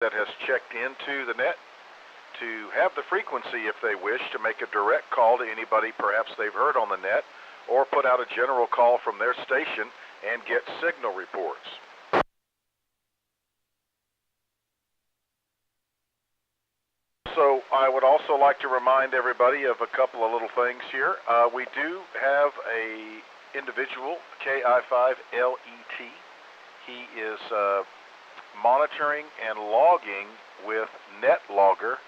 that has checked into the net to have the frequency, if they wish, to make a direct call to anybody perhaps they've heard on the net, or put out a general call from their station and get signal reports. So I would also like to remind everybody of a couple of little things here. We do have a individual, KI5LET. He is monitoring and logging with NetLogger,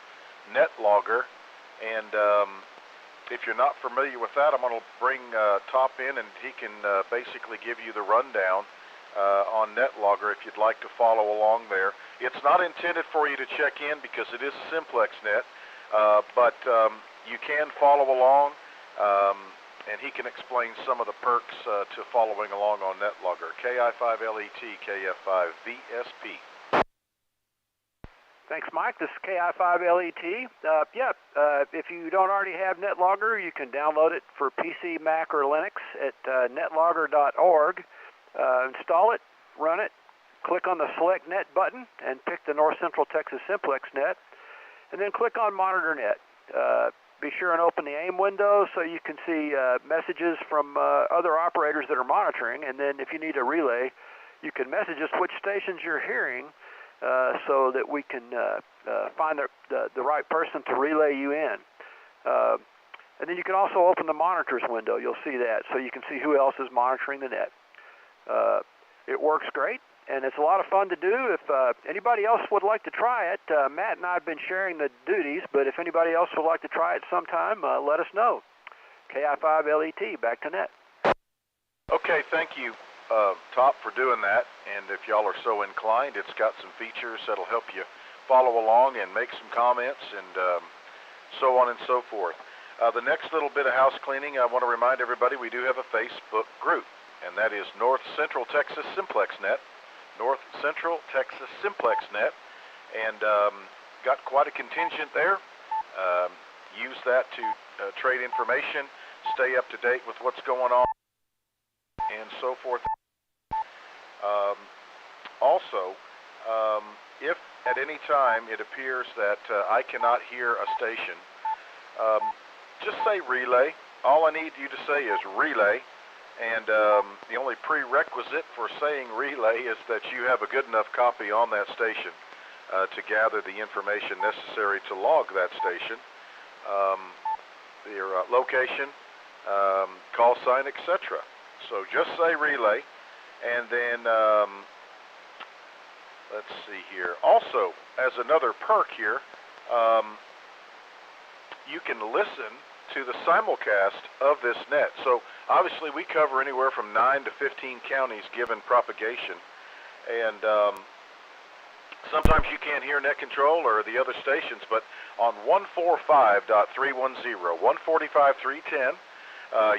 and if you're not familiar with that, I'm going to bring Top in, and he can basically give you the rundown on NetLogger if you'd like to follow along there. It's not intended for you to check in because it is a Simplex net, but you can follow along, and he can explain some of the perks to following along on NetLogger. KI5LET, KF5VSP. Thanks, Mike. This is KI5LET. If you don't already have NetLogger, you can download it for PC, Mac, or Linux at netlogger.org. Install it, run it, click on the Select Net button, and pick the North Central Texas Simplex net, and then click on Monitor Net. Be sure and open the AIM window so you can see messages from other operators that are monitoring, and then if you need a relay, you can message us which stations you're hearing, so that we can find the right person to relay you in. And then you can also open the monitors window. You'll see that, so you can see who else is monitoring the net. It works great, and it's a lot of fun to do. If anybody else would like to try it, Matt and I have been sharing the duties, but if anybody else would like to try it sometime, let us know. KI5LET, back to net. Okay, thank you, Top, for doing that, and if y'all are so inclined, it's got some features that'll help you follow along and make some comments and so on and so forth. The next little bit of house cleaning, I want to remind everybody we do have a Facebook group, and that is North Central Texas Simplex Net, North Central Texas Simplex Net, and got quite a contingent there. Use that to trade information, stay up to date with what's going on, and so forth. Also, if at any time it appears that I cannot hear a station, just say relay. All I need you to say is relay, and the only prerequisite for saying relay is that you have a good enough copy on that station to gather the information necessary to log that station, your location, call sign, etc. So just say relay, and then let's see here. Also, as another perk here, you can listen to the simulcast of this net. So obviously we cover anywhere from 9 to 15 counties given propagation, and sometimes you can't hear Net Control or the other stations, but on 145.310, 145.310,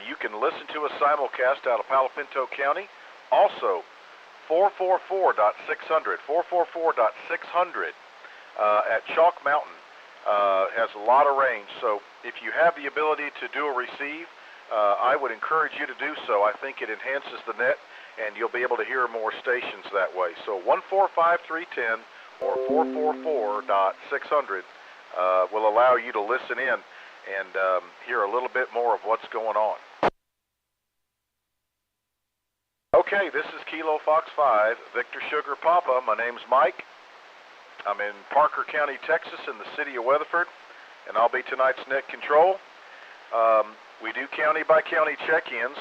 you can listen to a simulcast out of Palo Pinto County. Also, 444.600, 444.600 at Chalk Mountain has a lot of range. So if you have the ability to do a receive, I would encourage you to do so. I think it enhances the net, and you'll be able to hear more stations that way. So 145.310 or 444.600 will allow you to listen in and hear a little bit more of what's going on. Okay, this is Kilo Fox 5, Victor Sugar Papa. My name's Mike. I'm in Parker County, Texas, in the city of Weatherford, and I'll be tonight's Net Control. We do county-by-county check-ins,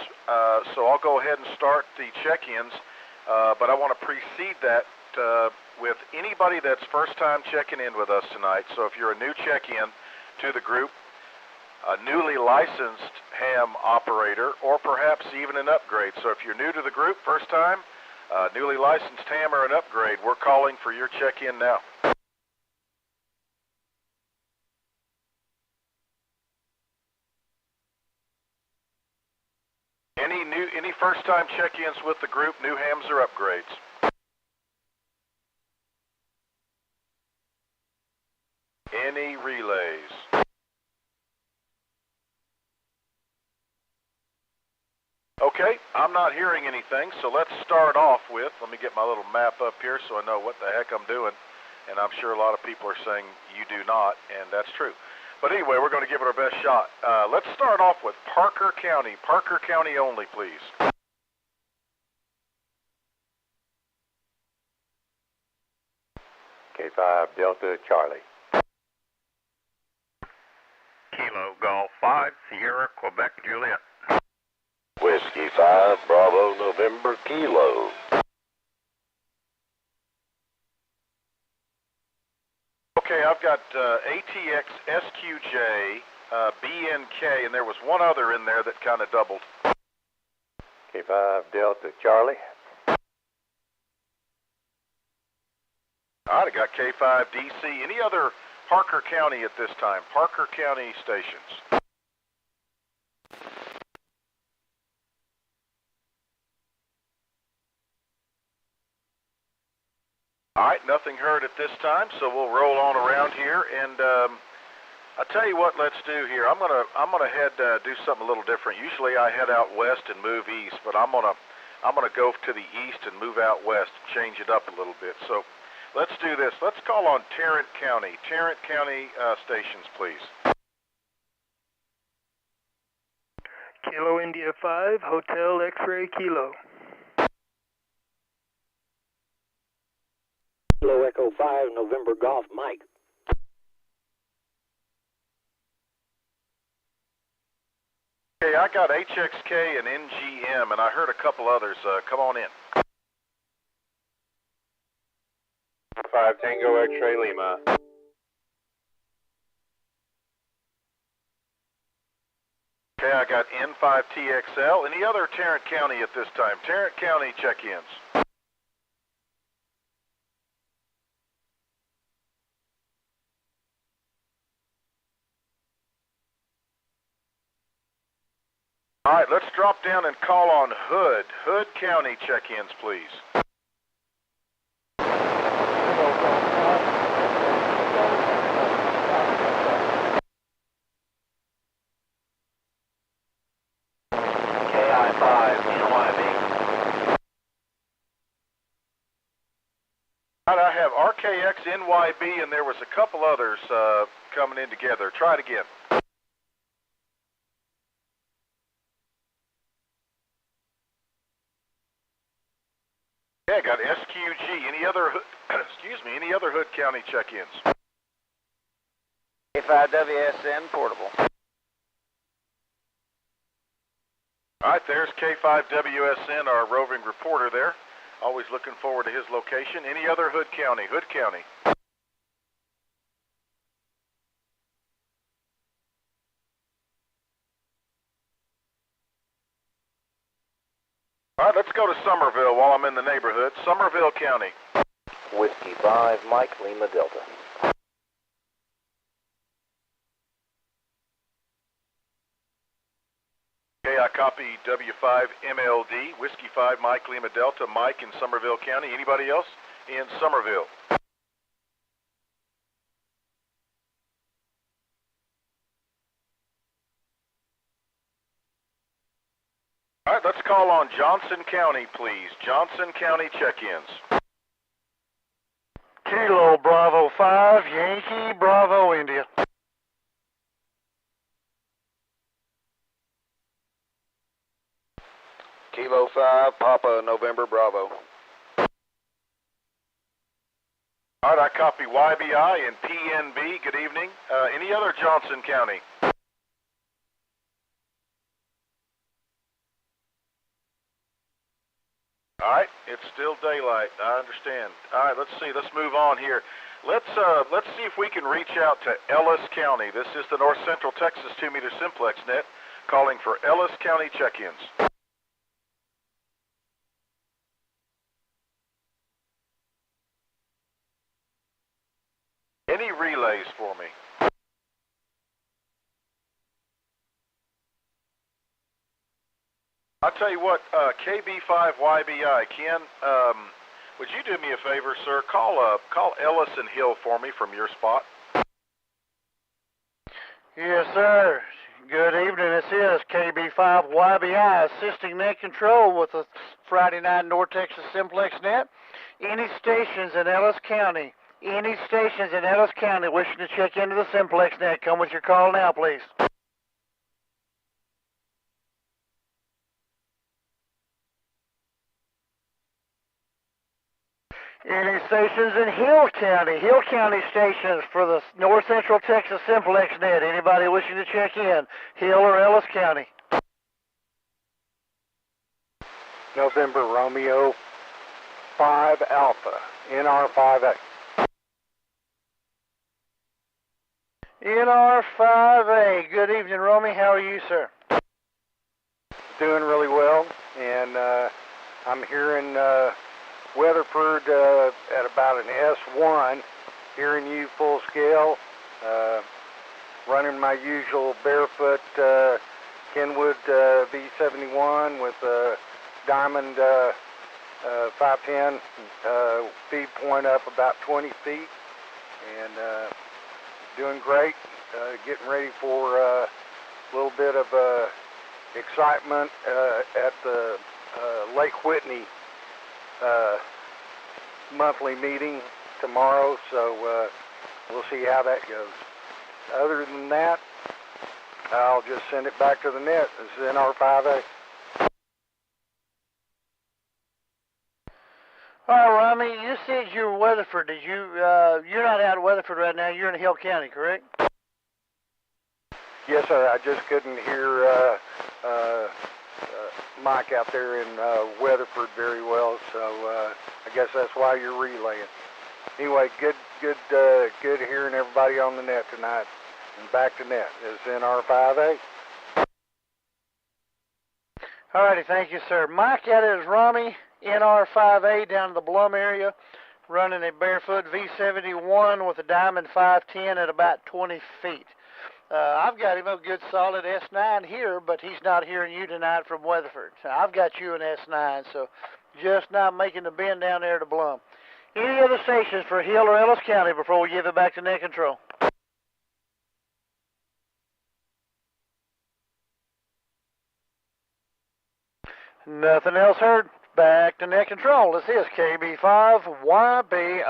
so I'll go ahead and start the check-ins, but I want to precede that with anybody that's first-time checking in with us tonight. So if you're a new check-in to the group, a newly licensed ham operator, or perhaps even an upgrade. So if you're new to the group, first time, newly licensed ham or an upgrade, we're calling for your check-in now. Any first-time check-ins with the group, new hams or upgrades? Any relays? Okay, I'm not hearing anything, so let's start off with, let me get my little map up here so I know what the heck I'm doing, and I'm sure a lot of people are saying you do not, and that's true. But anyway, we're going to give it our best shot. Let's start off with Parker County. Parker County only, please. K5 Delta Charlie. Kilo Golf 5, Sierra, Quebec, Juliet. Whiskey 5 Bravo November Kilo. Okay, I've got ATX SQJ, BNK, and there was one other in there that kind of doubled. K5 Delta Charlie. All right, I got K5 DC. Any other Parker County at this time? Parker County stations. All right, nothing heard at this time, so we'll roll on around here. And I'll tell you what, let's do here. I'm gonna head do something a little different. Usually I head out west and move east, but I'm gonna go to the east and move out west, change it up a little bit. So let's do this. Let's call on Tarrant County. Tarrant County stations, please. Kilo India 5, Hotel X-Ray Kilo. Kilo Echo 5 November Golf Mike. Okay, I got HXK and NGM, and I heard a couple others. Come on in. 5 Tango X-Ray Lima. Okay, I got N5TXL. Any other Tarrant County at this time? Tarrant County check-ins. All right, let's drop down and call on Hood. Hood County check-ins, please. KI5, NYB. All right, I have RKX, NYB, and there was a couple others coming in together. Try it again. Yeah, I got SQG. Any other, excuse me, any other Hood County check-ins? K5WSN portable. All right, there's K5WSN, our roving reporter there. Always looking forward to his location. Any other Hood County? Hood County. All right, let's go to Somerville while I'm in the neighborhood. Somerville County. Whiskey 5 Mike Lima Delta. Okay, I copy W5MLD, Whiskey 5 Mike Lima Delta, Mike in Somerville County. Anybody else in Somerville? All right, let's call on Johnson County, please. Johnson County check-ins. Kilo Bravo 5, Yankee Bravo India. Kilo 5 Papa November Bravo. All right, I copy YBI and PNB. Good evening. Any other Johnson County? All right, it's still daylight. I understand. All right, let's see. Let's move on here. Let's see if we can reach out to Ellis County. This is the North Central Texas 2-meter Simplex net calling for Ellis County check-ins. Any relays for me? I'll tell you what, KB5YBI, Ken, would you do me a favor, sir? Call Ellis and Hill for me from your spot. Yes, sir. Good evening. This is KB5YBI assisting net control with the Friday night North Texas Simplex net. Any stations in Ellis County Any stations in Ellis County wishing to check into the Simplex net, come with your call now, please. Any stations in Hill County stations for the North Central Texas Simplex net. Anybody wishing to check in, Hill or Ellis County? November Romeo 5 Alpha, NR5A. NR5A. Good evening, Romy. How are you, sir? Doing really well, and I'm here in Weatherford at about an S1, hearing you full scale, running my usual barefoot Kenwood V71 with a Diamond 510 feed point up about 20 feet, and doing great, getting ready for a little bit of excitement at the Lake Whitney monthly meeting tomorrow, so we'll see how that goes. Other than that, I'll just send it back to the net. This is NR5A. All right, Romy, you said you were Weatherford. Did you, you're not out of Weatherford right now, you're in Hill County, correct? Yes, sir. I just couldn't hear Mike out there in Weatherford very well, so I guess that's why you're relaying. Anyway, good hearing everybody on the net tonight. And back to net. This is NR5A. All righty, thank you, sir. Mike, that is Romy, NR5A down in the Blum area, running a barefoot V71 with a Diamond 510 at about 20 feet. I've got him a good solid S9 here, but he's not hearing you tonight from Weatherford. So I've got you an S9, so just not making the bend down there to Blum. Any other stations for Hill or Ellis County before we give it back to net control? Nothing else heard. Back to net control. This is KB5YB.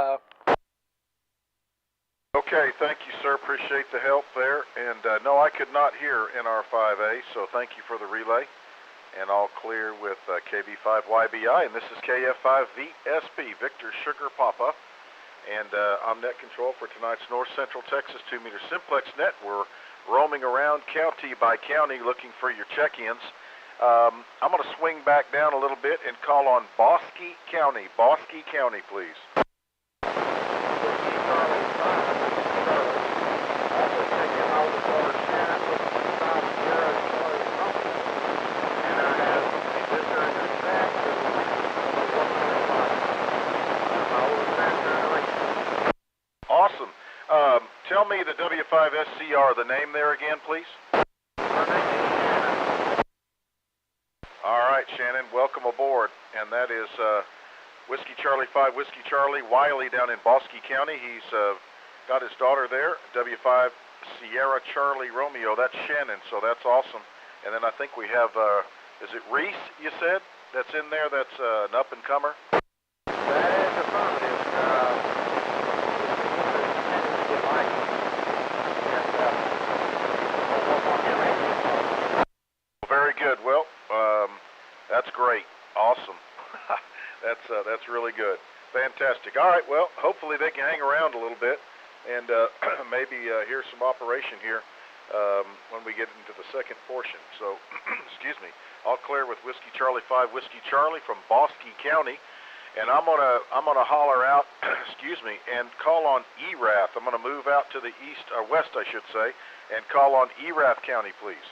Okay, thank you, sir. Appreciate the help there. And no, I could not hear NR5A, so thank you for the relay. And all clear with KB5YBI, and this is KF5VSB, Victor Sugar Papa. And I'm net control for tonight's North Central Texas 2-meter Simplex net. We're roaming around county by county looking for your check-ins. I'm going to swing back down a little bit and call on Bosque County. Bosque County, please. Awesome. Tell me the W5SCR, the name there again, please. All right, Shannon, welcome aboard. And that is Whiskey Charlie 5, Whiskey Charlie Wiley down in Bosque County. He's got his daughter there, W5 Sierra Charlie Romeo. That's Shannon, so that's awesome. And then I think we have, is it Reese, you said, that's in there, that's an up-and-comer? That is affirmative. Very good. Well, that's great. Awesome. That's really good. Fantastic. All right. Well, hopefully they can hang around a little bit and maybe hear some operation here when we get into the second portion. So, excuse me. All clear with Whiskey Charlie 5, Whiskey Charlie from Bosque County, and I'm gonna holler out, excuse me, and call on ERAF. I'm gonna move out to the east or west, I should say, and call on ERAF County, please.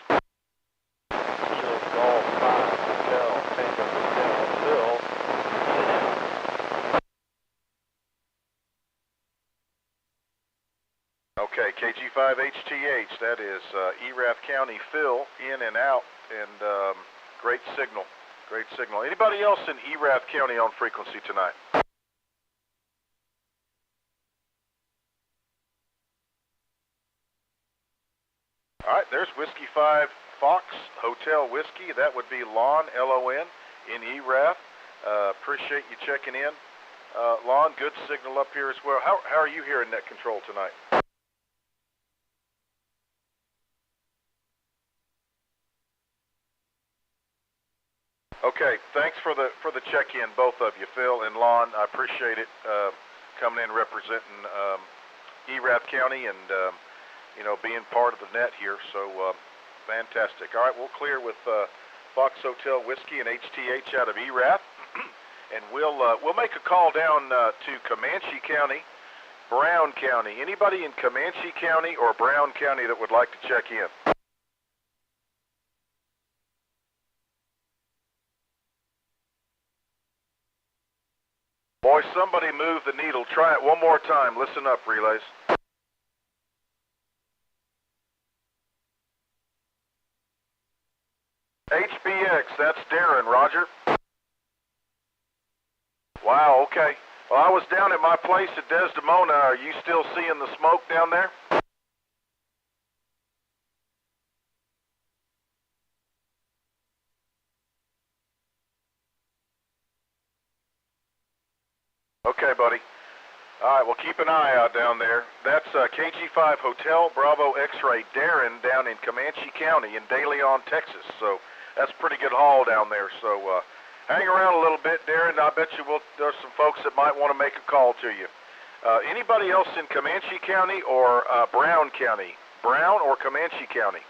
Okay, KG5HTH, that is ERAF County, Phil, in and out, and great signal, great signal. Anybody else in ERAF County on frequency tonight? All right, there's Whiskey 5 Fox Hotel Whiskey. That would be Lon, L-O-N, in ERAF. Appreciate you checking in. Lon, good signal up here as well. How are you hearing net control tonight? Okay, thanks for the check-in, both of you, Phil and Lon. I appreciate it coming in representing Erath County and you know, being part of the net here. So fantastic. All right, we'll clear with Fox Hotel Whiskey and HTH out of Erath, and we'll make a call down to Comanche County, Brown County. Anybody in Comanche County or Brown County that would like to check in? Boy, somebody move the needle. Try it one more time. Listen up, relays. HBX, that's Darren, Roger. Wow, okay. Well, I was down at my place at Desdemona. Are you still seeing the smoke down there? Okay, buddy. All right, well, keep an eye out down there. That's KG5 Hotel Bravo X-Ray Darren down in Comanche County in De Leon, Texas. So that's a pretty good haul down there. So hang around a little bit, Darren. I bet you there's some folks that might want to make a call to you. Anybody else in Comanche County or Brown County? Brown or Comanche County?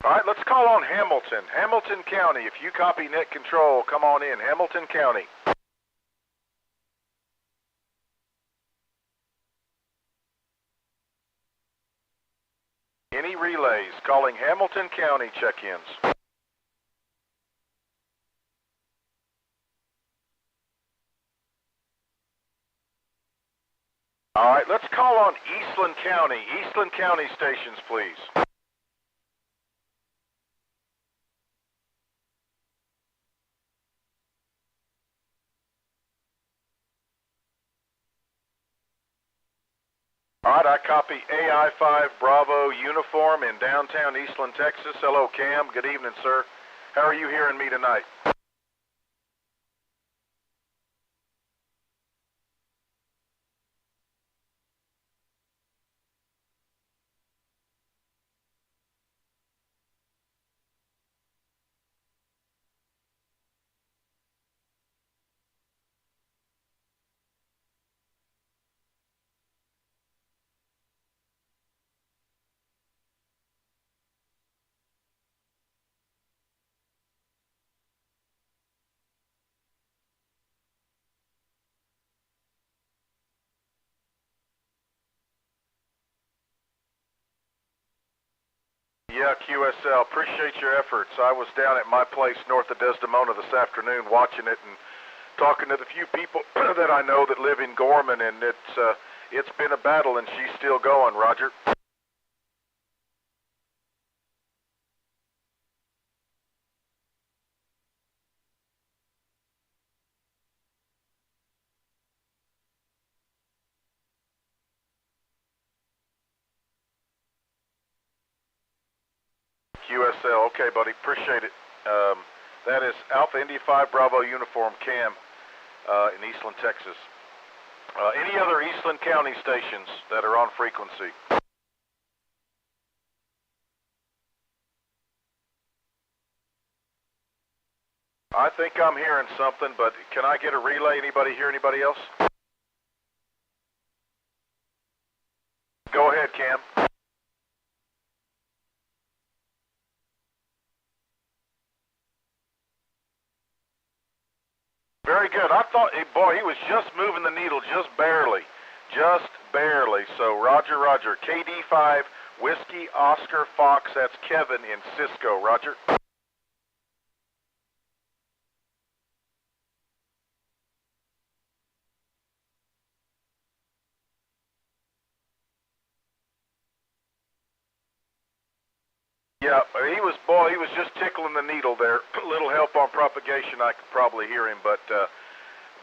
All right, let's call on Hamilton. Hamilton County, if you copy net control, come on in. Hamilton County. Any relays calling Hamilton County check-ins? All right, let's call on Eastland County. Eastland County stations, please. All right, I copy AI5 Bravo uniform in downtown Eastland, Texas. Hello, Cam. Good evening, sir. How are you hearing me tonight? Yeah, QSL, appreciate your efforts. I was down at my place north of Desdemona this afternoon watching it and talking to the few people that I know that live in Gorman, and it's been a battle, and she's still going, Roger. QSL, okay, buddy, appreciate it. That is Alpha India 5 Bravo uniform Cam in Eastland, Texas. Any other Eastland County stations that are on frequency? I think I'm hearing something, but can I get a relay? Anybody hear anybody else? Go ahead, Cam. Very good. I thought, boy, he was just moving the needle just barely. Just barely. So, Roger, Roger. KD5, Whiskey, Oscar, Fox, that's Kevin in Cisco. Roger. Yeah, he was just tickling the needle there. A little help on propagation, I could probably hear him, but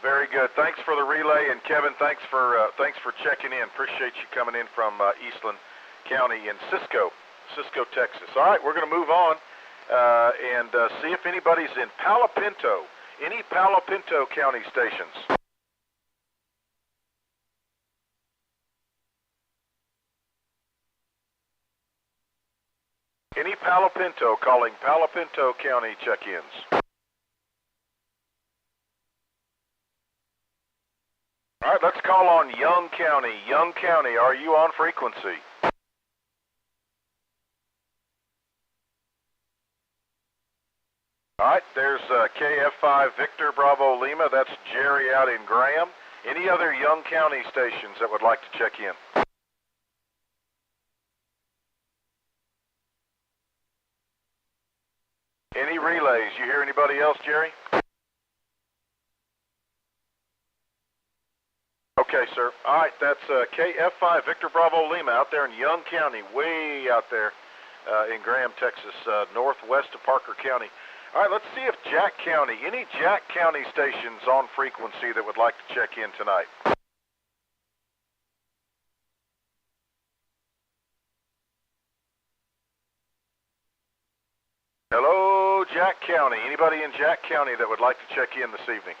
very good. Thanks for the relay, and Kevin, thanks for checking in. Appreciate you coming in from Eastland County in Cisco, Texas. All right, we're going to move on. and see if anybody's in Palo Pinto, any Palo Pinto County stations. Any Palo Pinto, calling Palo Pinto County check-ins. All right, let's call on Young County. Young County, are you on frequency? All right, there's KF5 Victor Bravo Lima. That's Jerry out in Graham. Any other Young County stations that would like to check in? Any relays? You hear anybody else, Jerry? Okay, sir. All right, that's KF5 Victor Bravo Lima out there in Young County, way out there in Graham, Texas, northwest of Parker County. All right, let's see if Jack County, any Jack County stations on frequency that would like to check in tonight. Hello, Jack County. Anybody in Jack County that would like to check in this evening?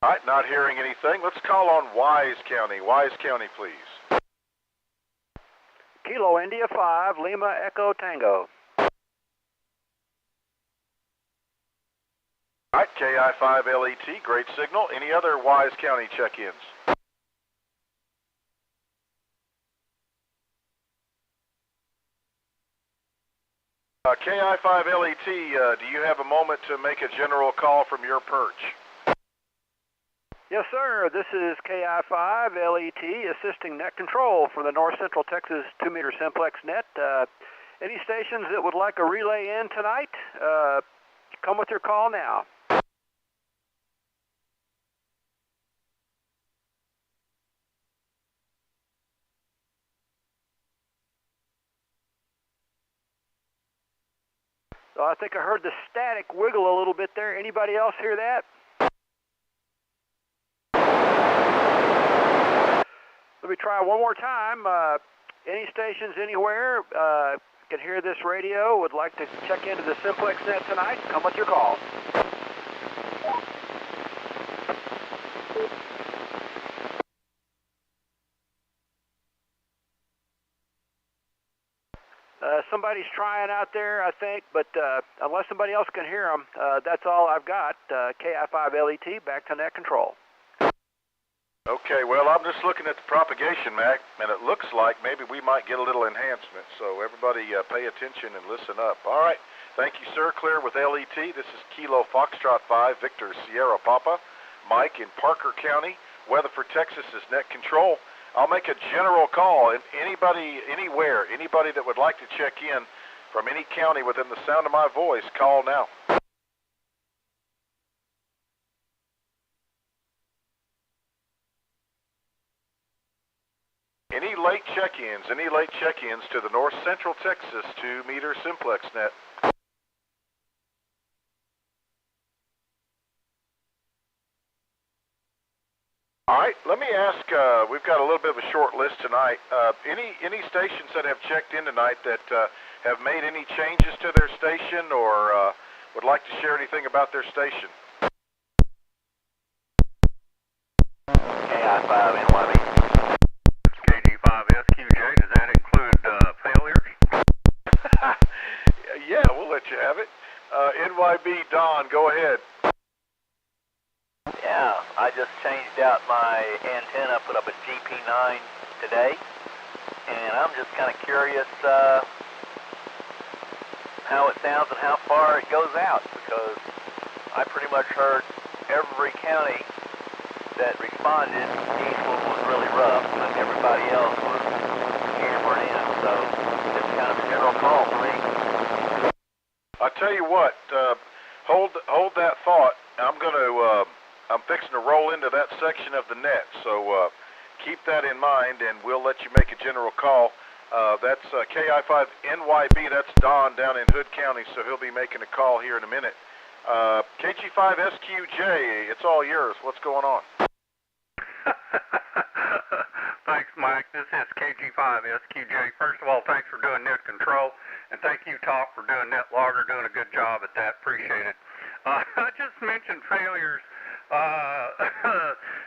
All right, not hearing anything. Let's call on Wise County. Wise County, please. Kilo India 5, Lima Echo Tango. All right, KI5 LET, great signal. Any other Wise County check-ins? KI5 LET, do you have a moment to make a general call from your perch? Yes, sir. This is KI5 LET assisting net control for the North Central Texas 2-meter Simplex net. Any stations that would like a relay in tonight, come with your call now. So I think I heard the static wiggle a little bit there. Anybody else hear that? Let me try one more time. Any stations anywhere can hear this radio, would like to check into the Simplex net tonight, come with your call. Somebody's trying out there, I think, but unless somebody else can hear them, that's all I've got. KI5 LET, back to net control. Okay, well, I'm just looking at the propagation map, and it looks like maybe we might get a little enhancement, so everybody pay attention and listen up. All right, thank you, sir. Clear with LET. This is Kilo Foxtrot 5, Victor Sierra Papa. Mike in Parker County, Weatherford, Texas is net control. I'll make a general call, and anybody, anywhere, anybody that would like to check in from any county within the sound of my voice, call now. Any late check-ins to the North Central Texas 2-meter Simplex net. All right, let me ask, we've got a little bit of a short list tonight. Any stations that have checked in tonight that have made any changes to their station or would like to share anything about their station? KI5 NYB. KG5SQJ, does that include failures? Yeah, we'll let you have it. NYB Don, go ahead. Yeah, I just changed out my antenna, put up a GP9 today, and I'm just kind of curious how it sounds and how far it goes out, because I pretty much heard every county that responded. Eastwood was really rough, but everybody else was hammered in, so it's kind of a general call for me. I'll tell you what, hold that thought. I'm fixing to roll into that section of the net, so keep that in mind, and we'll let you make a general call. That's KI5 NYB, that's Don down in Hood County, so he'll be making a call here in a minute. KG5 SQJ, it's all yours. What's going on? Thanks, Mike. This is KG5SQJ. First of all, thanks for doing net control, and thank you, Talk, for doing net logger, doing a good job at that. Appreciate it. I just mentioned failures.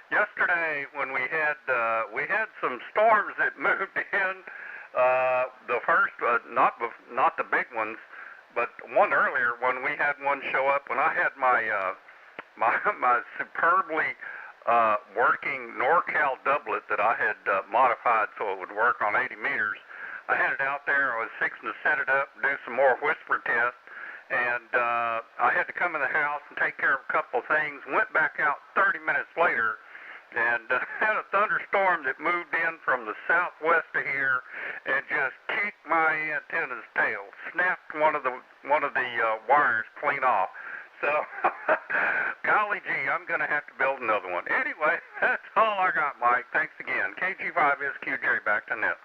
Yesterday, when we had some storms that moved in. The first, not the big ones, but one earlier when we had one show up. When I had my my superbly working NorCal doublet that I had modified so it would work on 80 meters. I had it out there. I was fixing to set it up and do some more whisper tests. And I had to come in the house and take care of a couple of things. Went back out 30 minutes later and had a thunderstorm that moved in from the southwest of here and just kicked my antenna's tail. Snapped one of the wires clean off. So, golly gee, I'm going to have to build another one. Anyway, that's all I got, Mike. Thanks again. KG5SQJ, back to net.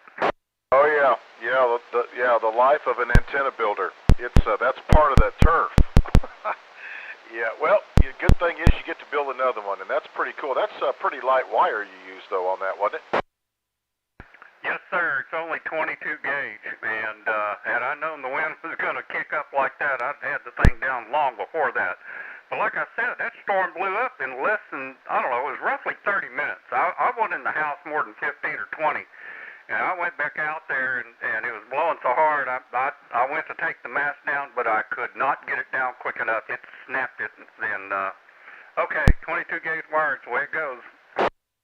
Oh yeah, the life of an antenna builder. It's that's part of that turf. Yeah, well, the good thing is you get to build another one, and that's pretty cool. That's a pretty light wire you used though on that, wasn't it? Yes, sir. It's only 22 gauge, and had I known the wind was going to kick up like that, I'd had the thing down long before that. But like I said, that storm blew up in less than, I don't know, it was roughly 30 minutes. I wasn't in the house more than 15 or 20. And I went back out there, and it was blowing so hard, I went to take the mast down, but I could not get it down quick enough. It snapped it, and, okay, 22 gauge wire, it's the way it goes.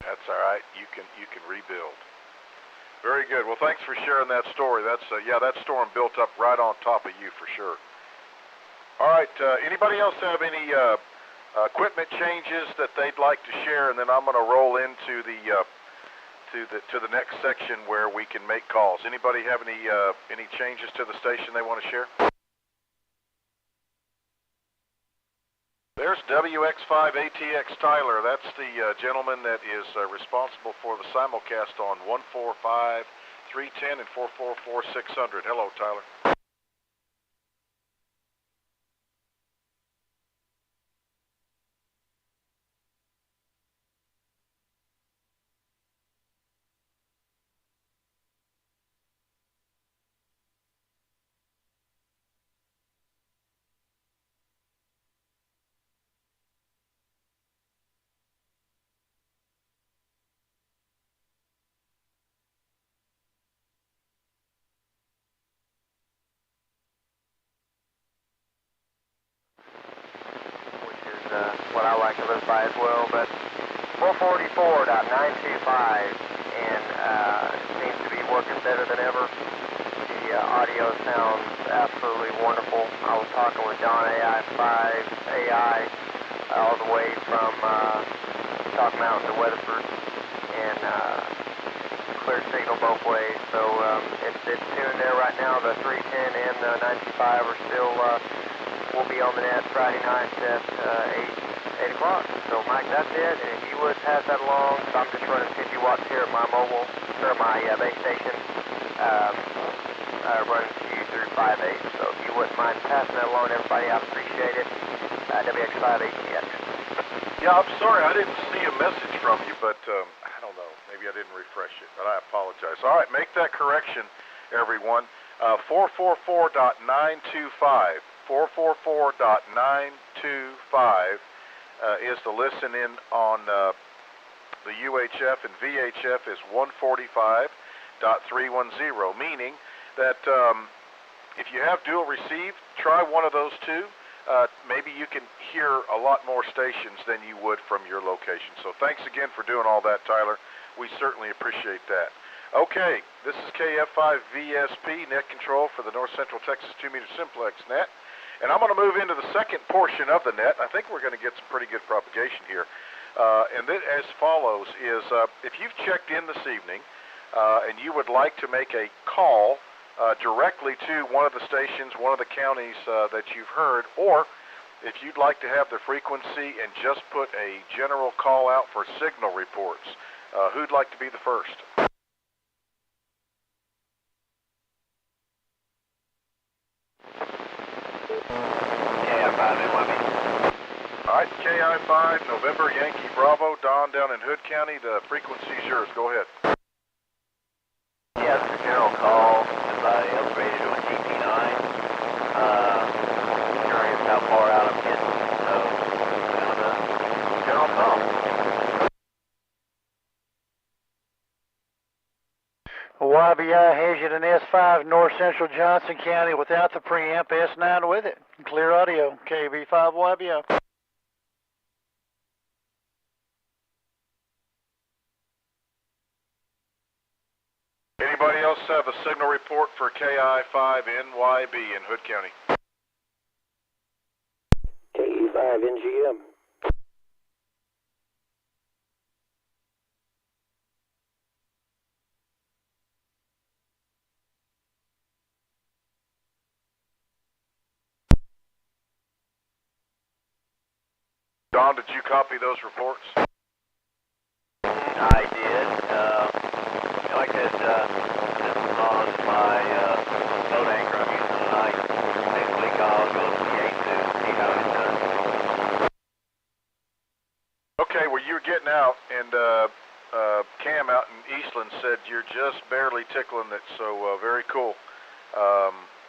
That's all right. You can rebuild. Very good. Well, thanks for sharing that story. That's yeah, that storm built up right on top of you for sure. All right. Anybody else have any equipment changes that they'd like to share, and then I'm going to roll into the to the next section where we can make calls. Anybody have any changes to the station they want to share? There's WX5ATX Tyler. That's the gentleman that is responsible for the simulcast on 145, 310, and 444, 600. Hello, Tyler. What I like to live by as well, but 444.925, and it seems to be working better than ever. The audio sounds absolutely wonderful. I was talking with Don AI all the way from Chalk Mountain to Weatherford, and clear signal both ways. So it's tuned there right now. The 310 and the 95 are still. We'll be on the net Friday night at 8 o'clock. So, Mike, that's it. And if you would pass that along, I'm just running 50 watts here at my mobile, or my base station, running Q358. So if you wouldn't mind passing that along to everybody, I'd appreciate it. WX5ATX. Yeah, I'm sorry. I didn't see a message from you, but I don't know. Maybe I didn't refresh it, but I apologize. All right, make that correction, everyone. 444.925. 444.925 is the listen in on the UHF, and VHF is 145.310, meaning that if you have dual receive, try one of those two. Maybe you can hear a lot more stations than you would from your location. So thanks again for doing all that, Tyler. We certainly appreciate that. Okay, this is KF5VSP, net control for the North Central Texas 2-meter Simplex net. And I'm going to move into the second portion of the net. I think we're going to get some pretty good propagation here. And this, as follows, is if you've checked in this evening and you would like to make a call directly to one of the stations, one of the counties that you've heard, or if you'd like to have the frequency and just put a general call out for signal reports, who'd like to be the first? All right, KI5, November, Yankee Bravo, Don down in Hood County. The frequency is yours. Go ahead. general call as I upgraded to a TP9. Curious how far out I'm getting, so kind of a general call. YBI has you an S5 North Central Johnson County without the preamp, S9 with it. Clear audio, KB5 YBI. Anybody else have a signal report for KI5NYB in Hood County? KE5NGM. Don, did you copy those reports? I did. Like I said, this is on my boat anchor I'm using tonight. Next week I'll go to the Yaesu, see how it does. Okay, well, you were getting out, and Cam out in Eastland said you're just barely tickling it, so very cool.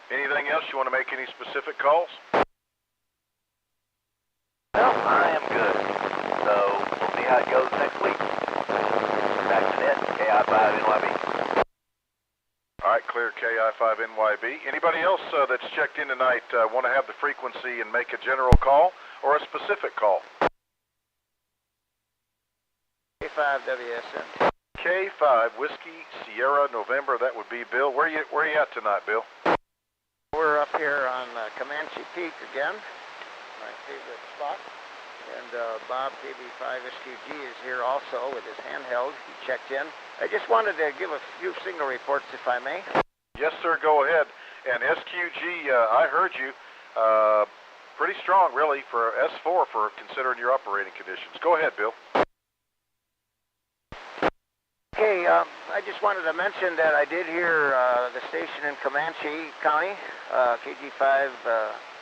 Anything else? You want to make any specific calls? Well, I am good. So we'll see how it goes next week. Back to net, KI5NYB. All right, clear KI5NYB. Anybody else that's checked in tonight want to have the frequency and make a general call or a specific call? K5WSN. K5 Whiskey Sierra November. That would be Bill. Where you at tonight, Bill? We're up here on Comanche Peak again, my favorite spot. And Bob KB5SQG is here also with his handheld. He checked in. I just wanted to give a few signal reports, if I may. Yes, sir. Go ahead. And SQG, I heard you. Pretty strong, really, for S4 for considering your operating conditions. Go ahead, Bill. Okay, I just wanted to mention that I did hear the station in Comanche County, KG5,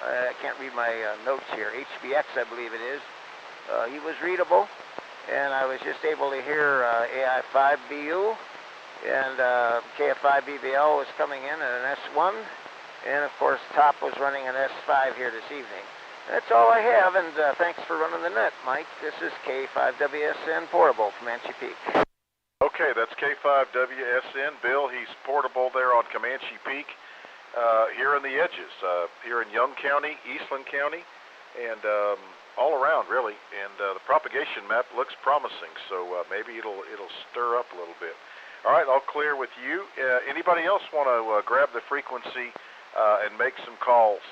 I can't read my notes here, HBX I believe it is. He was readable, and I was just able to hear AI5BU, and KF5BBL was coming in at an S1, and of course Top was running an S5 here this evening. That's all I have, and thanks for running the net, Mike. This is K5WSN Portable from Comanche Peak. Okay, that's K5WSN. Bill, he's portable there on Comanche Peak, here in the edges, here in Young County, Eastland County, and all around, really. And the propagation map looks promising, so maybe it'll stir up a little bit. All right, I'll clear with you. Anybody else want to grab the frequency and make some calls?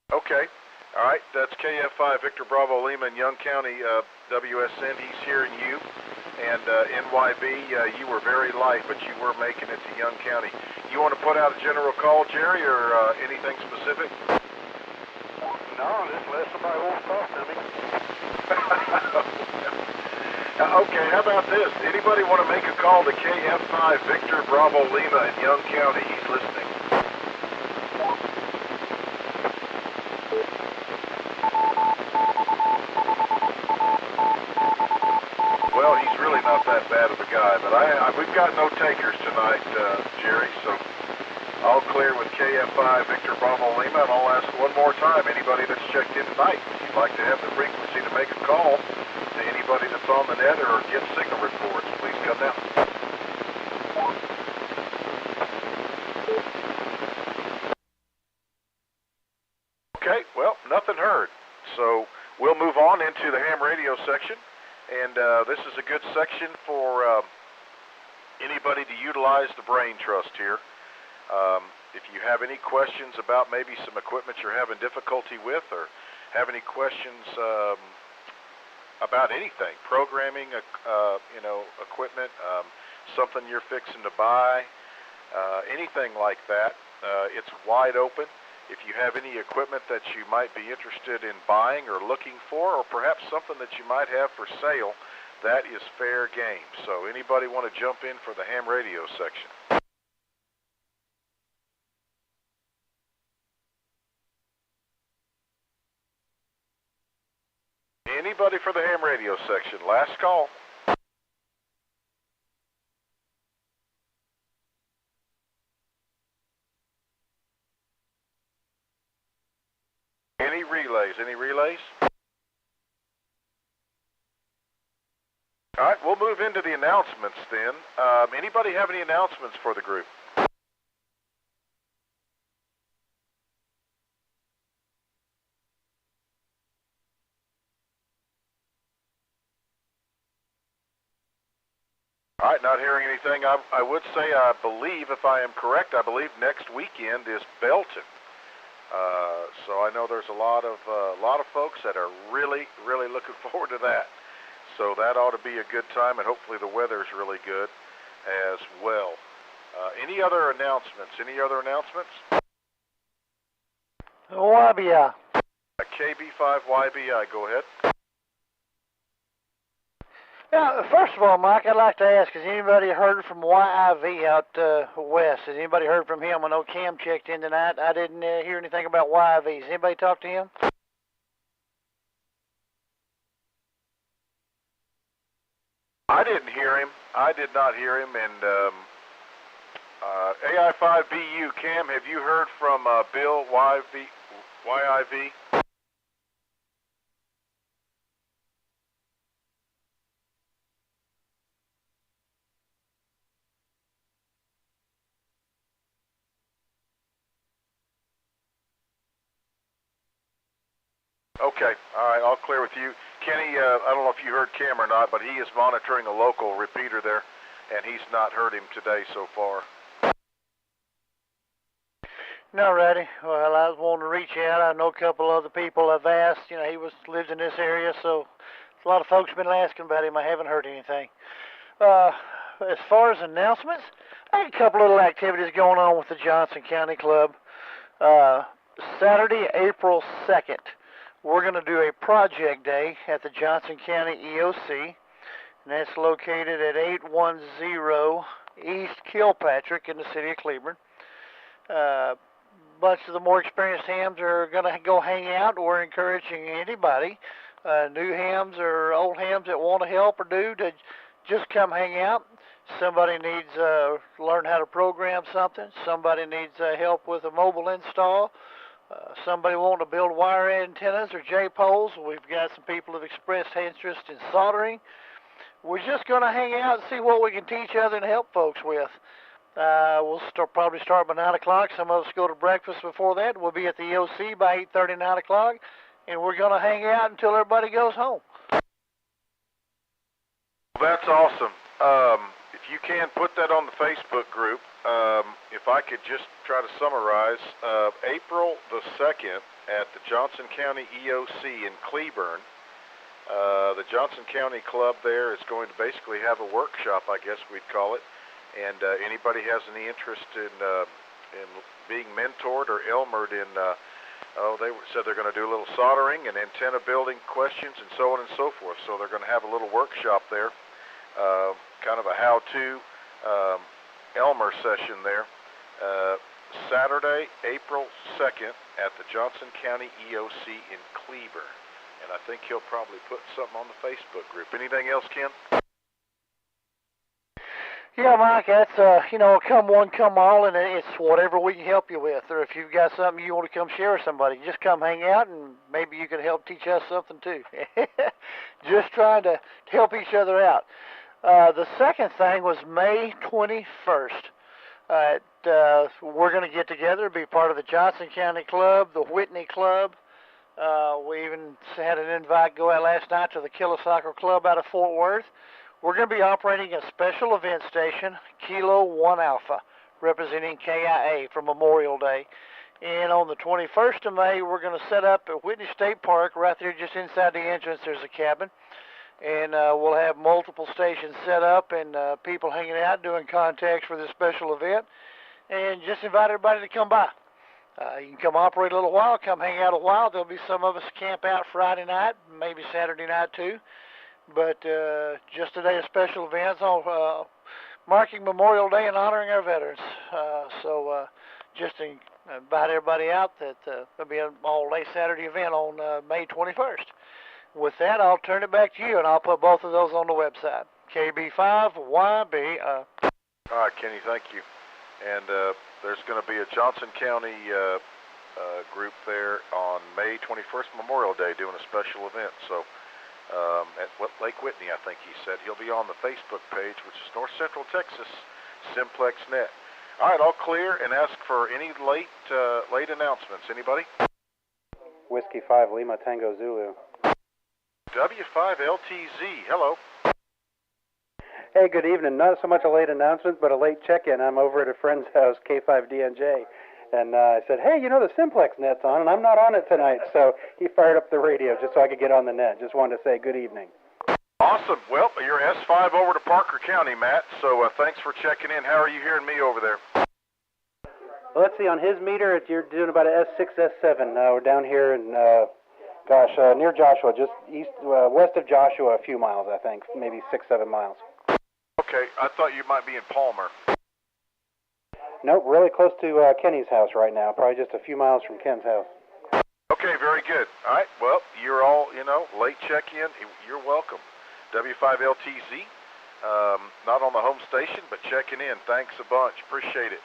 Okay. All right, that's KF5 Victor Bravo Lima in Young County, WSN. He's hearing you. And NYB, you were very light, but you were making it to Young County. You want to put out a general call, Jerry, or anything specific? No, just let somebody won't talk to me. Okay, how about this? Anybody want to make a call to KF5 Victor Bravo Lima in Young County? He's listening. Well, he's really not that bad of a guy, but we've got no takers tonight, Jerry, so I'll clear with KF5 Victor Bravo Lima, and I'll ask one more time, anybody that's checked in tonight, if you'd like to have the frequency to make a call to anybody that's on the net or get signal reports, please come down. Okay, well, nothing heard, so we'll move on into the ham radio section. And this is a good section for anybody to utilize the brain trust here. If you have any questions about maybe some equipment you're having difficulty with, or have any questions about anything, programming, equipment, something you're fixing to buy, anything like that, it's wide open. If you have any equipment that you might be interested in buying or looking for, or perhaps something that you might have for sale that is fair game. So anybody want to jump in for the ham radio section? Anybody for the ham radio section? Last call. Any relays? Any relays? All right, we'll move into the announcements then. Anybody have any announcements for the group? All right, not hearing anything. I would say, I believe, if I am correct, I believe next weekend is Belton. So I know there's a lot of folks that are really looking forward to that. So that ought to be a good time, and hopefully the weather's really good as well. Any other announcements? Any other announcements? YBI. KB5YBI, go ahead. Now, first of all, Mike, I'd like to ask, has anybody heard from YIV out west? Has anybody heard from him? I know Cam checked in tonight. I didn't hear anything about YIV. Has anybody talked to him? I didn't hear him. I did not hear him. And AI5BU, Cam, have you heard from Bill YIV? Okay, all right, I'll clear with you. Kenny, I don't know if you heard Cam or not, but he is monitoring a local repeater there, and he's not heard him today so far. No, Ratty. Well, I was wanting to reach out. I know a couple other people have asked. You know, he lives in this area, so a lot of folks have been asking about him. I haven't heard anything. As far as announcements, I had a couple little activities going on with the Johnson County Club. Saturday, April 2nd. We're going to do a project day at the Johnson County EOC, and that's located at 810 East Kilpatrick in the city of Cleburne. Bunch of the more experienced hams are going to go hang out. We're encouraging anybody, new hams or old hams that want to help or do, to just come hang out. Somebody needs to learn how to program something. Somebody needs help with a mobile install. Somebody wanting to build wire antennas or J-poles. We've got some people who have expressed interest in soldering. We're just going to hang out and see what we can teach other and help folks with. We'll probably start by 9 o'clock. Some of us go to breakfast before that. We'll be at the EOC by 8:30, 9 o'clock, and we're going to hang out until everybody goes home. That's awesome. If you can put that on the Facebook group, if I could just try to summarize, April the 2nd at the Johnson County EOC in Cleburne, the Johnson County Club there is going to basically have a workshop, I guess we'd call it, and anybody has any interest in being mentored or Elmered in, they said they're going to do a little soldering and antenna building questions and so on and so forth, so they're going to have a little workshop there. Kind of a how-to Elmer session there. Saturday, April 2nd at the Johnson County EOC in Cleburne. And I think he'll probably put something on the Facebook group. Anything else, Ken? Yeah, Mike, that's, come one, come all, and it's whatever we can help you with. Or if you've got something you want to come share with somebody, just come hang out, and maybe you can help teach us something too. Just trying to help each other out. The second thing was May 21st. We're going to get together, be part of the Johnson County Club, the Whitney Club. We even had an invite go out last night to the Kilosoccer Club out of Fort Worth. We're going to be operating a special event station, Kilo 1 Alpha, representing KIA for Memorial Day. And on the 21st of May, we're going to set up at Whitney State Park, right there just inside the entrance, there's a cabin. And we'll have multiple stations set up and people hanging out doing contacts for this special event. And just invite everybody to come by. You can come operate a little while, come hang out a while. There'll be some of us camp out Friday night, maybe Saturday night too. But just today, a special event on marking Memorial Day and honoring our veterans. Just to invite everybody out that there'll be an all-day Saturday event on May 21st. With that, I'll turn it back to you, and I'll put both of those on the website. KB5YB. All right, Kenny, thank you. And there's going to be a Johnson County group there on May 21st, Memorial Day, doing a special event. So at Lake Whitney, I think he said. He'll be on the Facebook page, which is North Central Texas Simplex Net. All right, all clear, and ask for any late announcements. Anybody? Whiskey 5 Lima Tango Zulu. W5LTZ, hello. Hey, good evening. Not so much a late announcement, but a late check-in. I'm over at a friend's house, K5DNJ, and I said, hey, you know the Simplex net's on, and I'm not on it tonight. So he fired up the radio just so I could get on the net. Just wanted to say good evening. Awesome. Well, you're S5 over to Parker County, Matt, so thanks for checking in. How are you hearing me over there? Well, let's see, on his meter, you're doing about an S6, S7. We're down here in, near Joshua, just west of Joshua, a few miles, I think, maybe 6-7 miles. Okay, I thought you might be in Palmer. Nope, really close to Kenny's house right now, probably just a few miles from Ken's house. Okay, very good. All right, well, you're all, late check-in. You're welcome. W5LTZ, not on the home station, but checking in. Thanks a bunch. Appreciate it.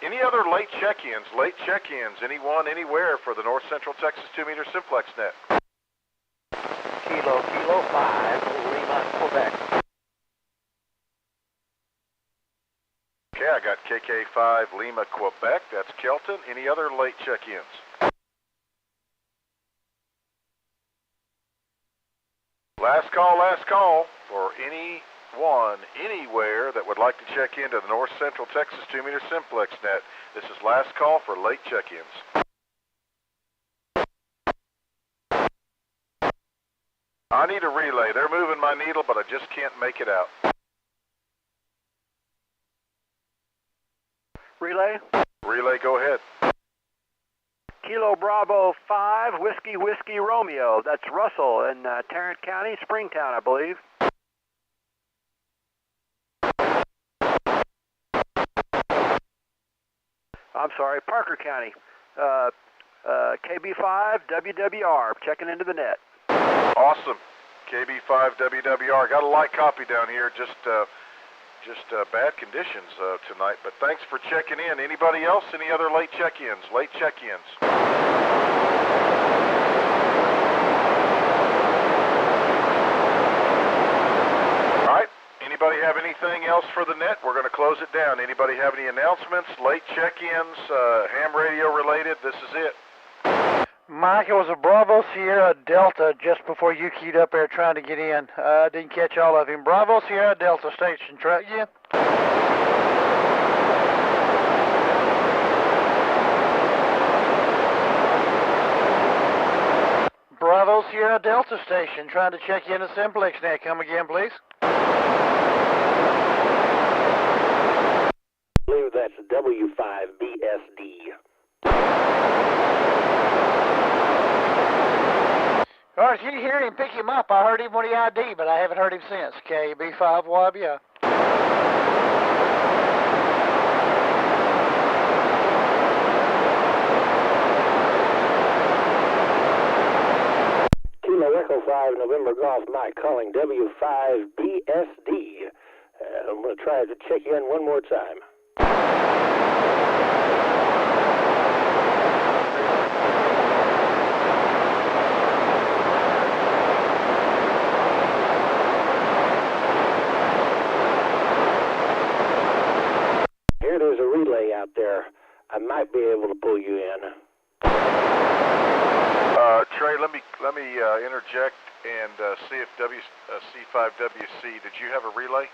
Any other late check-ins, anyone, anywhere for the North Central Texas 2-meter Simplex net? Kilo 5, Lima, Quebec. Okay, I got KK5 Lima, Quebec. That's Kelton. Any other late check-ins? Last call for anyone, anywhere that would like to check into the North Central Texas 2-meter Simplex net. This is last call for late check-ins. I need a relay. They're moving my needle, but I just can't make it out. Relay? Relay, go ahead. Kilo Bravo 5, Whiskey Romeo. That's Russell in Tarrant County, Springtown, I believe. I'm sorry, Parker County. KB5 WWR, checking into the net. Awesome. KB5 WWR. Got a light copy down here. Just bad conditions tonight, but thanks for checking in. Anybody else? Any other late check-ins? All right. Anybody have anything else for the net? We're going to close it down. Anybody have any announcements, late check-ins, ham radio related? This is it. Mike, it was a Bravo Sierra Delta just before you keyed up there trying to get in. I didn't catch all of him. Bravo Sierra Delta station, track you. Bravo Sierra Delta station, trying to check in a Simplex net. Come again, please. I believe that's W5BSD. All right, if you hear him, pick him up. I heard him when he ID'd, but I haven't heard him since. KB5YB. Kilo Echo 5, November Golf, Mike calling W5BSD. I'm going to try to check you in one more time. There's a relay out there. I might be able to pull you in. Trey, let me interject and see if C5WC. Did you have a relay?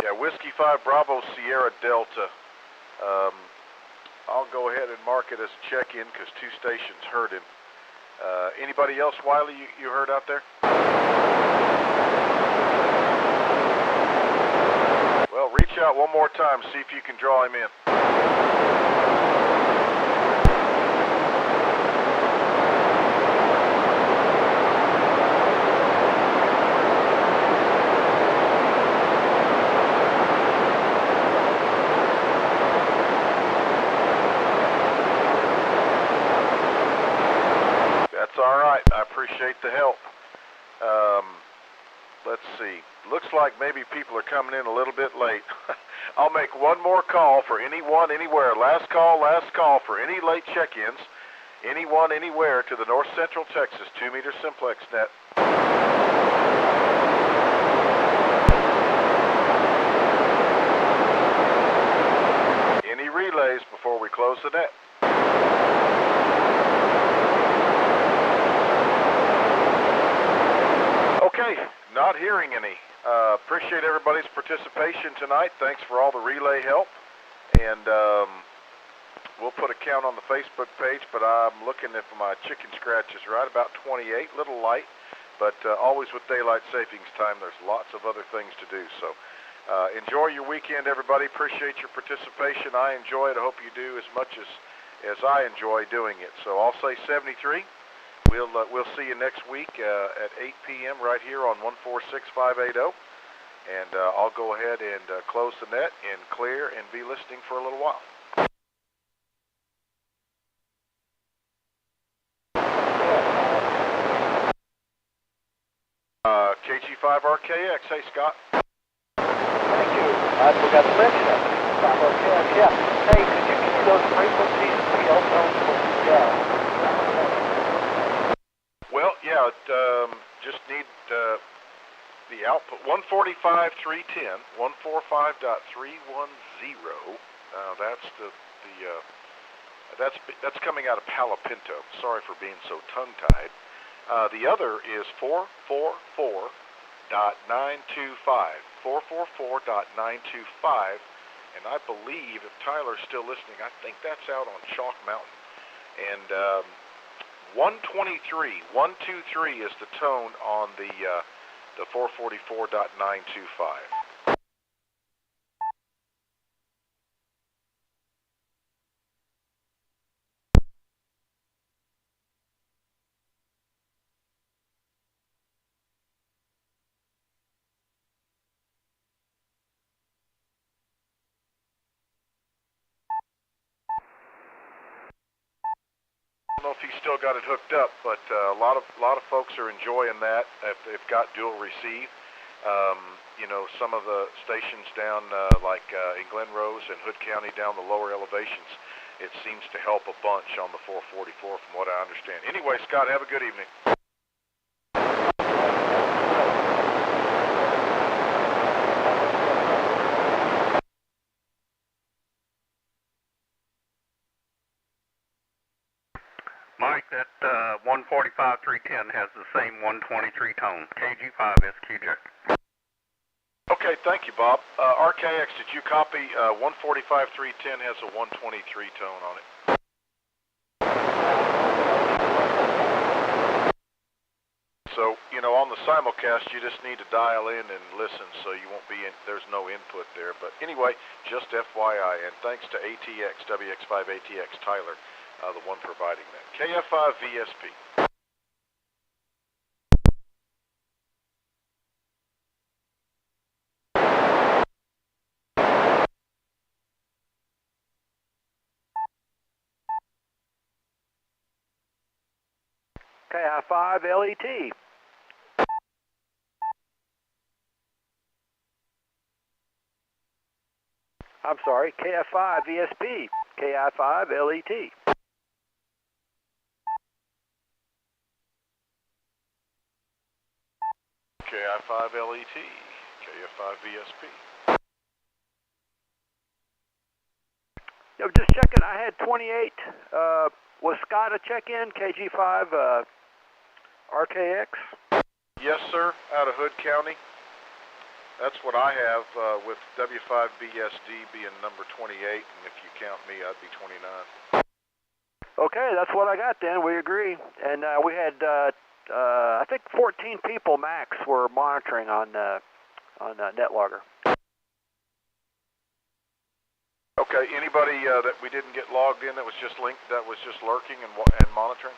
Yeah, Whiskey 5 Bravo Sierra Delta. I'll go ahead and mark it as a check-in because 2 stations heard him. Anybody else, Wiley, you heard out there? Well, reach out one more time, see if you can draw him in. let's see. Looks like maybe people are coming in a little bit late. I'll make one more call for anyone, anywhere. Last call for any late check-ins. Anyone, anywhere to the North Central Texas 2-meter Simplex net. Any relays before we close the net? Okay, not hearing any. Appreciate everybody's participation tonight. Thanks for all the relay help. And we'll put a count on the Facebook page, but I'm looking if my chicken scratch is right, about 28, little light. But always with daylight savings time, there's lots of other things to do. So enjoy your weekend, everybody. Appreciate your participation. I enjoy it. I hope you do as much as I enjoy doing it. So I'll say 73. We'll see you next week at 8 p.m. right here on 146580. And I'll go ahead and close the net and clear and be listening for a little while. KG5RKX, hey Scott. Thank you. I forgot to mention that. 5RKX, yeah. Hey, could you give me those frequencies and PL tones for Well, yeah, just need the output 145.310, 145.310. That's coming out of Palo Pinto. Sorry for being so tongue-tied. The other is 444.925, 444.925, and I believe if Tyler's still listening, I think that's out on Chalk Mountain. And 123 is the tone on the 444.925. I don't know if he's still got it hooked up, but a lot of folks are enjoying that if they've got dual receive. You know, some of the stations down like in Glen Rose and Hood County down the lower elevations, it seems to help a bunch on the 444 from what I understand. Anyway, Scott, have a good evening. Mike, that 145.310 has the same 123 tone, KG5SQJ. Okay, thank you, Bob. RKX, did you copy 145.310 has a 123 tone on it? So, you know, on the simulcast, you just need to dial in and listen, so you won't be in, there's no input there. But anyway, just FYI, and thanks to ATX, WX5ATX Tyler, the one providing that. KF5VSP. KI5LET. I'm sorry, KF5VSP. KI5LET. KI5LET, KF5VSP. Just checking, I had 28. Was Scott a check-in, KG5 RKX? Yes, sir, out of Hood County. That's what I have with W5BSD being number 28, and if you count me, I'd be 29. Okay, that's what I got then. We agree. And we had, I think 14 people max were monitoring on NetLogger. Okay, anybody that we didn't get logged in that was just linked, that was just lurking and monitoring?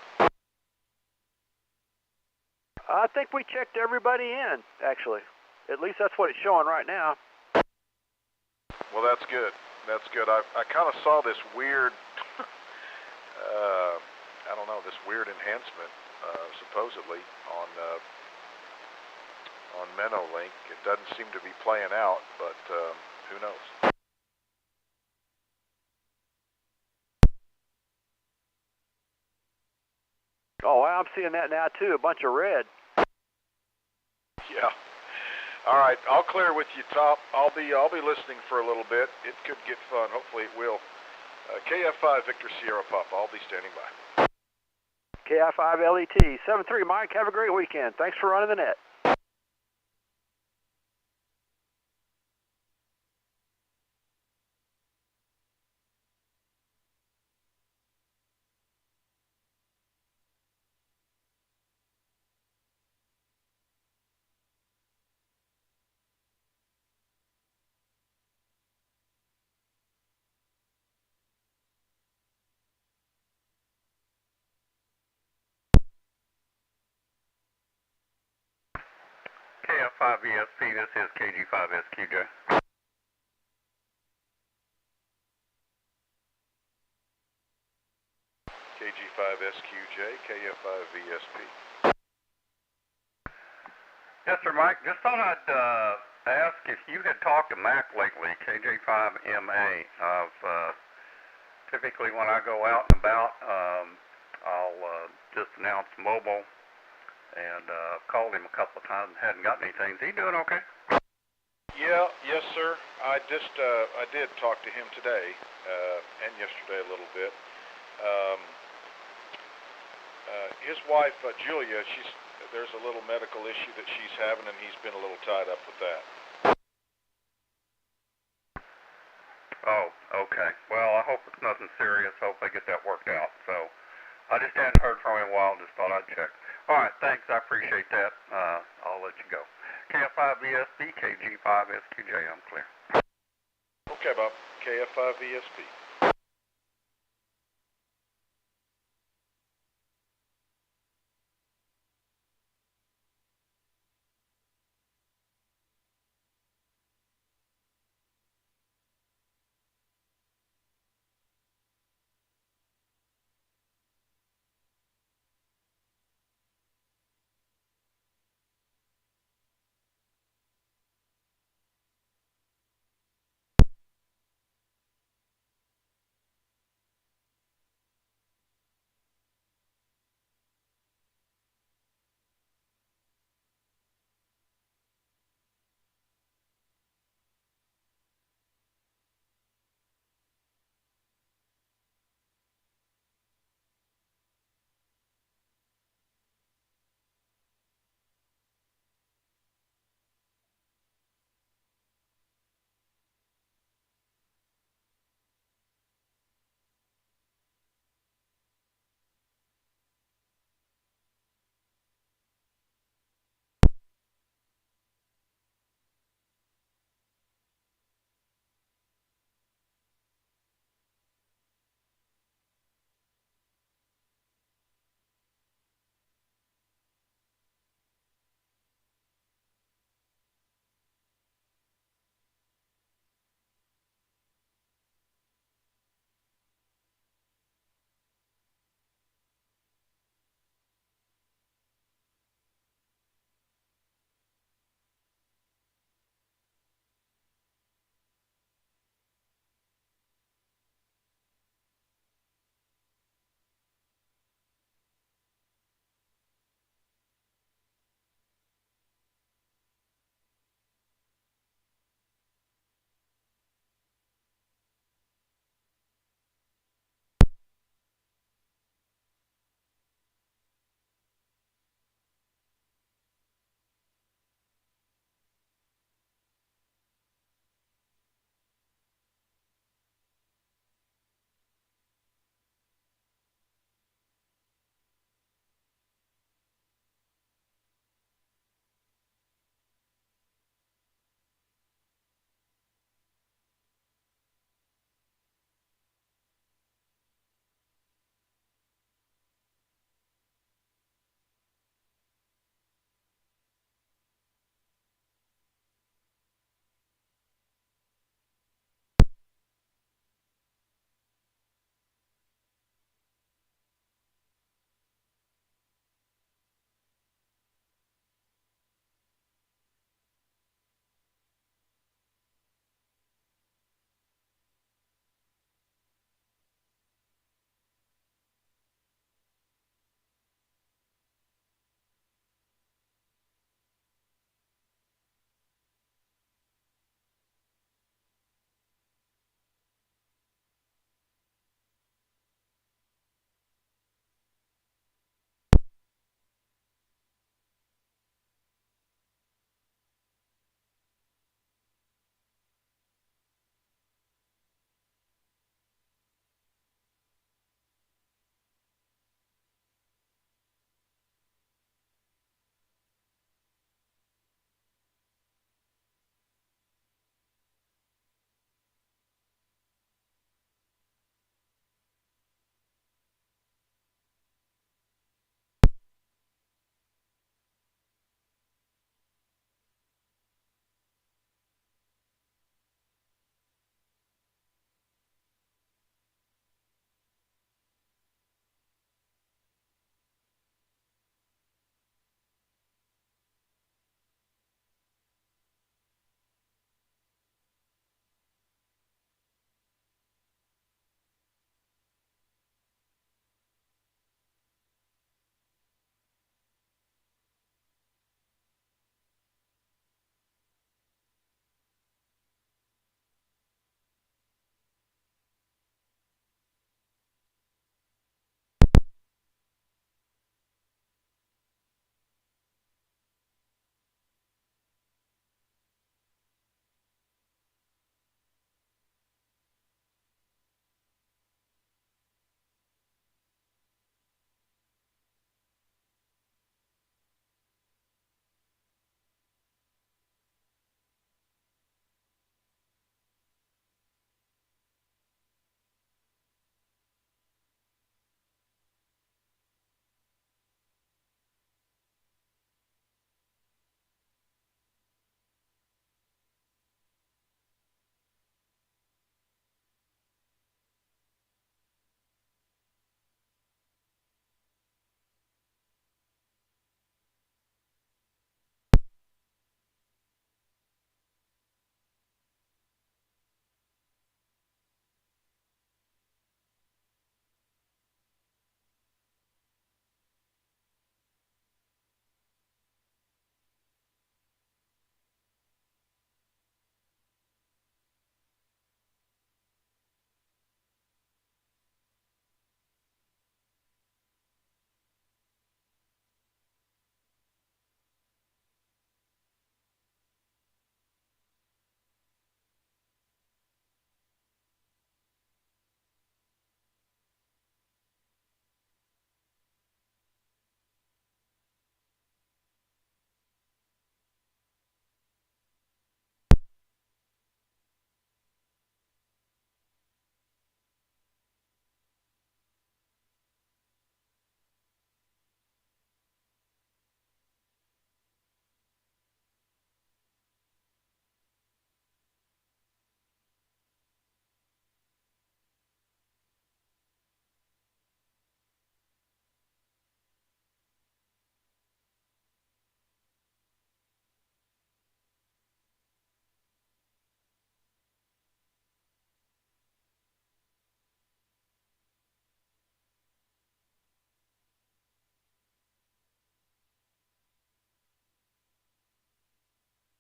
I think we checked everybody in, actually. At least that's what it's showing right now. Well, that's good. That's good. I kind of saw this weird, I don't know, this weird enhancement, supposedly, on on MenoLink. It doesn't seem to be playing out, but who knows? Oh, wow, I'm seeing that now too. A bunch of red. Yeah. All right, I'll clear with you, Top. I'll be listening for a little bit. It could get fun. Hopefully it will. KF5 Victor Sierra Papa. I'll be standing by. KI5 LET 73. Mike, have a great weekend. Thanks for running the net. KF5ESP, this is KG5SQJ. KG5SQJ, KF5VSP. Yes, sir, Mike. Just thought I'd ask if you had talked to Mac lately, KJ5MA. Typically when I go out and about, I'll just announce mobile, and called him a couple of times and hadn't gotten anything. Is he doing okay? Yeah, yes, sir. I did talk to him today and yesterday a little bit. His wife, Julia, there's a little medical issue that she's having, and he's been a little tied up with that. Oh, okay. Well, I hope it's nothing serious. Hope they get that worked out. So I just hadn't heard from him in a while. Just thought I'd check. All right, thanks. I appreciate that. I'll let you go. KF5VSP, KG5SQJ, I'm clear. Okay, Bob. KF5VSP.